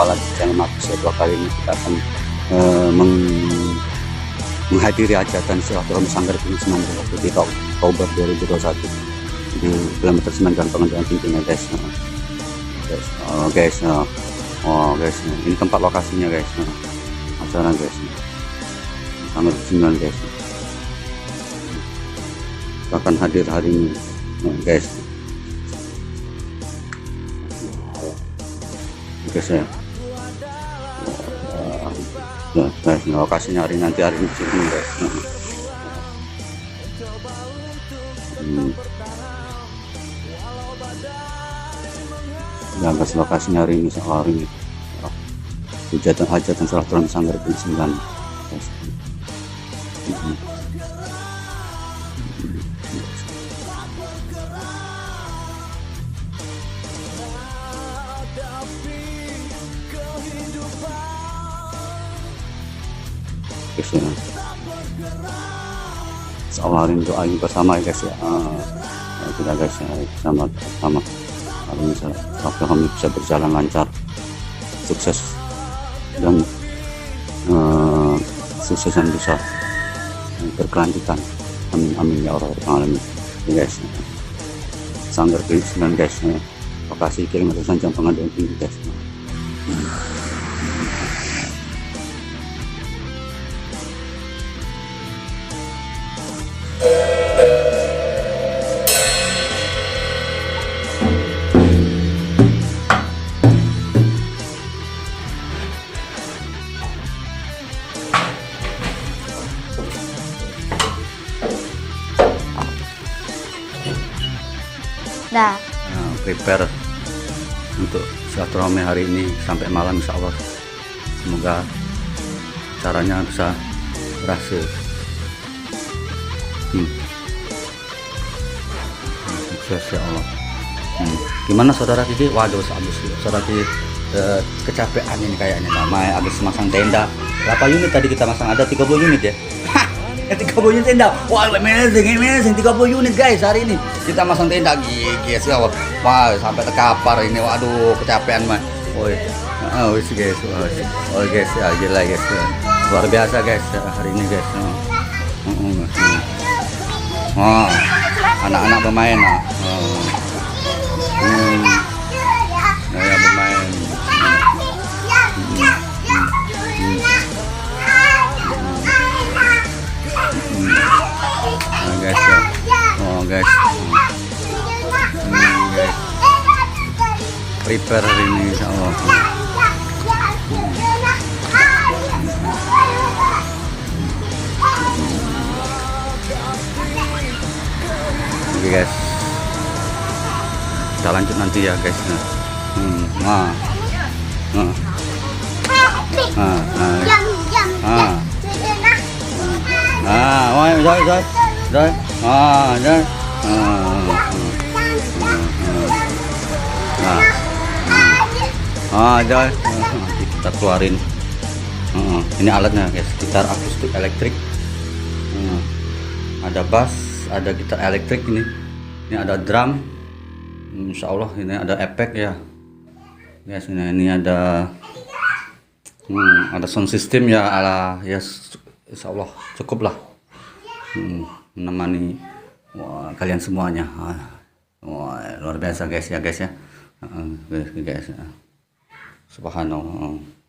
jumpa lagi di channel Marcus Edward. Kali ini kita akan menghadiri hajatan silaturahmi Sanggar Gunung Semandung di Oktober 2021 di kilometer 9 dan pengendalian tingginya guys. Guys, ini tempat lokasinya guys. Acara guys, tanggal 9 guys. Kita akan hadir hari ini guys. Guys ya, guys, lokasinya hari nanti hari ini guys. Ya guys, lokasinya hari ini hajatan silaturahmi Sanggar Gunung 9 guys. Guys ya, seawalin doain bersama ya guys ya. Kita guys ya, sama hari ini kami bisa berjalan lancar, sukses dan sukses dan bisa berkelanjutan. Amin amin ya Allah alamin ya guys. Sanggar Gunung 9 guys, lokasi kilometer Sanjang Penganduan Tinggi guys. Nah, prepare untuk silaturahmi hari ini sampai malam insya Allah. Semoga caranya bisa berhasil. Sukses ya Allah. Gimana saudara Kiki? Waduh, saudara Kiki kecapean ini kayaknya. Namanya habis masang tenda. Berapa unit tadi kita masang? Ada 30 unit ya? 30 unit tenda. Wah, amazing 30 unit guys hari ini. Kita masang tenda guys ya. Wah, sampai terkapar ini. Waduh, kecapean mah. Woi. Guys. Oh guys, ya gila guys. Luar biasa guys hari ini guys. Anak-anak bermain. Ya bermain. Guys ya. Guys. Guys. Prepare hari ini insyaallah. Oke guys. Kita lanjut nanti ya guys. Kita keluarin. Ini alatnya guys, gitar akustik elektrik. Ada bass, ada gitar elektrik ini. Ini ada drum. Insya Allah ini ada efek ya. Guys, ini ada sound system ya ala ya. Insya Allah cukup lah menemani kalian semuanya. Wah, luar biasa guys ya guys ya. Guys, subhanallah.